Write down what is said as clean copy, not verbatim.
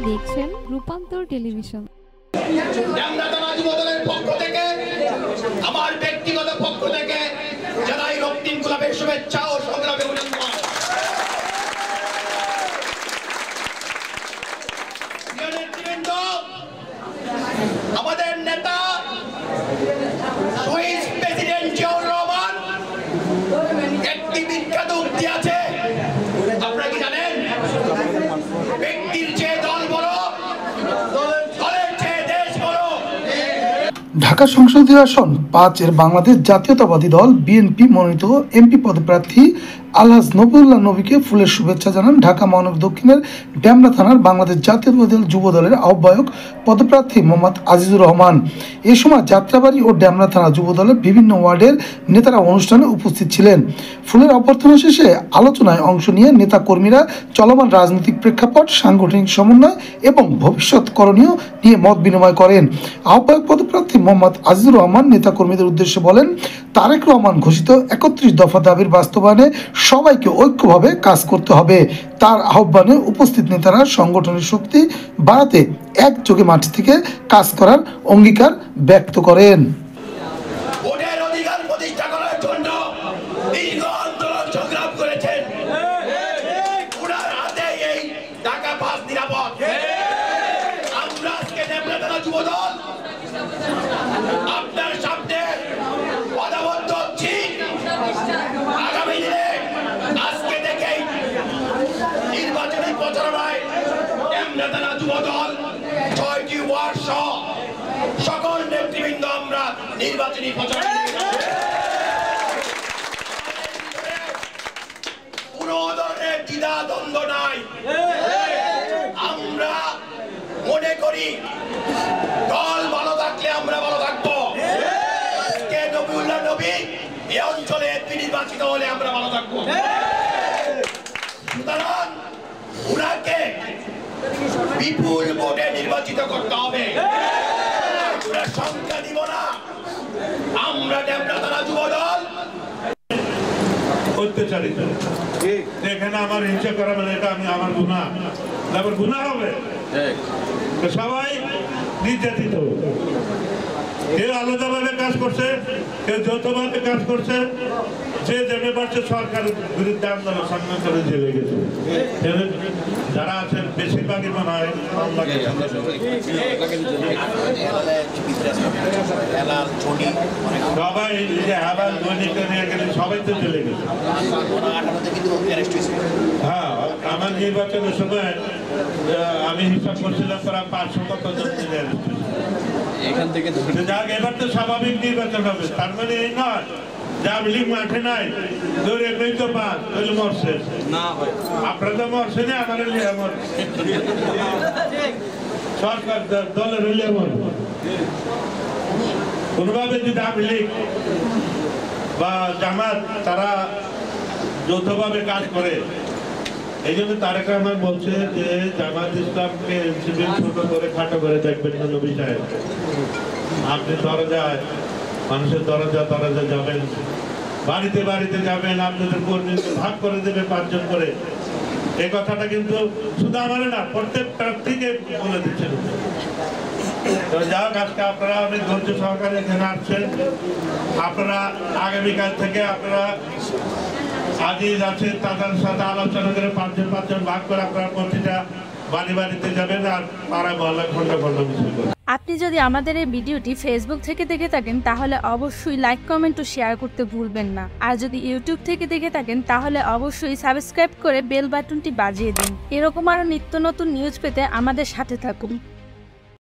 দেখছেন রূপান্তর টেলিভিশন। পক্ষ থেকে আমার ব্যক্তিগত পক্ষ থেকে জানাই রক্তিম গোলাপের শুভেচ্ছা ও সংগ্রামে অভিনন্দন। আমাদের নেতা শহীদ প্রেসিডেন্ট জিয়াউর রহমান একটি বিখ্যাত উক্তি আছে, আপনারা কি জানেন? ব্যক্তির চেয়ে দল বড়, দলের চেয়ে দেশ বড়। ঢাকা সংসদীয় আসন ৫ এর বাংলাদেশ জাতীয়তাবাদী দল বিএনপি মনোনীত এমপি পদপ্রার্থী আলহাজ নবীউল্লাহ নবীকে ফুলের শুভেচ্ছা জানান ঢাকা মহানগর দক্ষিণের ডেমরা থানার বাংলাদেশ জাতীয়তাবাদী দল যুব দলের আহ্বায়ক পদপ্রার্থী মোহাম্মদ আজিজুর রহমান। এ সময় যাত্রাবাড়ী ও ডেমরা থানা যুব দলের বিভিন্ন ওয়ার্ডের নেতারা অনুষ্ঠানে উপস্থিত ছিলেন। ফুলের অভ্যর্থনা শেষে আলোচনায় অংশ নিয়ে নেতা কর্মীরা চলমান রাজনৈতিক প্রেক্ষাপট, সাংগঠনিক সমন্বয় এবং ভবিষ্যৎ করণীয় নিয়ে মত বিনিময় করেন। আহ্বায়ক পদপ্রার্থী মোহাম্মদ আজিজুর রহমান নেতা কর্মীদের উদ্দেশ্যে বলেন, তারেক রহমান ঘোষিত ৩১ দফা দাবির বাস্তবায়নে সবাইকে ঐক্যভাবে কাজ করতে হবে। তার আহ্বানে উপস্থিত নেতারা সংগঠনের শক্তি বাড়াতে একযোগে মাঠ থেকে কাজ করার অঙ্গীকার ব্যক্ত করেন। ভোটের অধিকার প্রতিষ্ঠা করার জন্য দীর্ঘ আন্দোলন সংগ্রাম করেছেন। ওনার হাতে এই ঢাকা পাঁচ নিরাপদ। আমরা আজকে ডেমরা থানা যুব দল আপনার সামনে পদাবদ্ধ হচ্ছি। আগামী দিনে আজকে থেকেই নির্বাচনী প্রচারণায় ডেমরা থানা যুব দল ৬টি ওয়ার্ড সহ সকল নেতৃবৃন্দ আমরা নির্বাচনী প্রচারণা কোনো ধরনের দ্বিধা দ্বন্দ্ব নাই। আমরা মনে করি দল ভালো থাকলে আমরা ভালো থাকবো। আজকে নবীউল্লাহ নবী এই অঞ্চলে নির্বাচিত হলে আমরা ভালো থাকবো। সুতরাং উনাকে বিপুল ভোটে নির্বাচিত করতে হবে। আমরা সংখ্যা দিব না। আমরা ডেমরা থানা যুব দল অত্যাচারিত, এখানে আমার হিংসা করা মানে এটা আমি আমার গুনাহ, তারপর গুনাহ হবে। সবাই নির্যাতিত, কেউ আলাদাভাবে কাজ করছে, কেউ যৌথভাবে কাজ করছে। যে যেমনি পারছে সরকার বিরুদ্ধে আন্দোলন সংগ্রাম করে জেলে গেছে। যারা আছেন বেশিরভাগই মনে হয় সবাই সবাই তো জেলে গেছে। হ্যাঁ, আমার নির্বাচনের সময় আমি হিসাব করছিলাম প্রায় ৫০০ কতজন এখান থেকে। যাক, এবার তো স্বাভাবিক নির্বাচন হবে, তার মানে এই নয় যে আওয়ামী লীগ মাঠে নাই, ধরে তো পাঁচ মরছে না। আপনারা তো মরছেন, আমার সরকার দলের হইলে কোনোভাবে যদি আওয়ামী লীগ বা জামাত তারা যৌথভাবে কাজ করে, এই জন্য তারেক রহমান বলছে যে জামাত ইসলামকে এনসিপি ছোট করে খাটো করে দেখবেন না নবী সাহেব। আপনি দরজায় মানুষের দরজা যাবেন, বাড়িতে বাড়িতে যাবেন, আপনাদের কর্মীকে ভাগ করে দেবে ৫ জন করে। এই কথাটা কিন্তু শুধু আমার না, প্রত্যেক প্রার্থীকে বলে দিচ্ছেন। তো যাও, আজকে আপনারা অনেক ধৈর্য সহকারে এখানে আসছেন। আপনারা আগামীকাল থেকে আপনারা আজিজ আছে তাদের সাথে আলোচনা করে ৫ জন ভাগ করে আপনারা প্রতিটা বাড়িতে যাবেন আর পাড়া মহল্লা খন্ড মিছিল করবেন। আপনি যদি আমাদের এই ভিডিওটি ফেসবুক থেকে দেখে থাকেন তাহলে অবশ্যই লাইক, কমেন্ট ও শেয়ার করতে ভুলবেন না। আর যদি ইউটিউব থেকে দেখে থাকেন তাহলে অবশ্যই সাবস্ক্রাইব করে বেল বাটনটি বাজিয়ে দিন। এরকম আরো নিত্য নতুন নিউজ পেতে আমাদের সাথে থাকুন।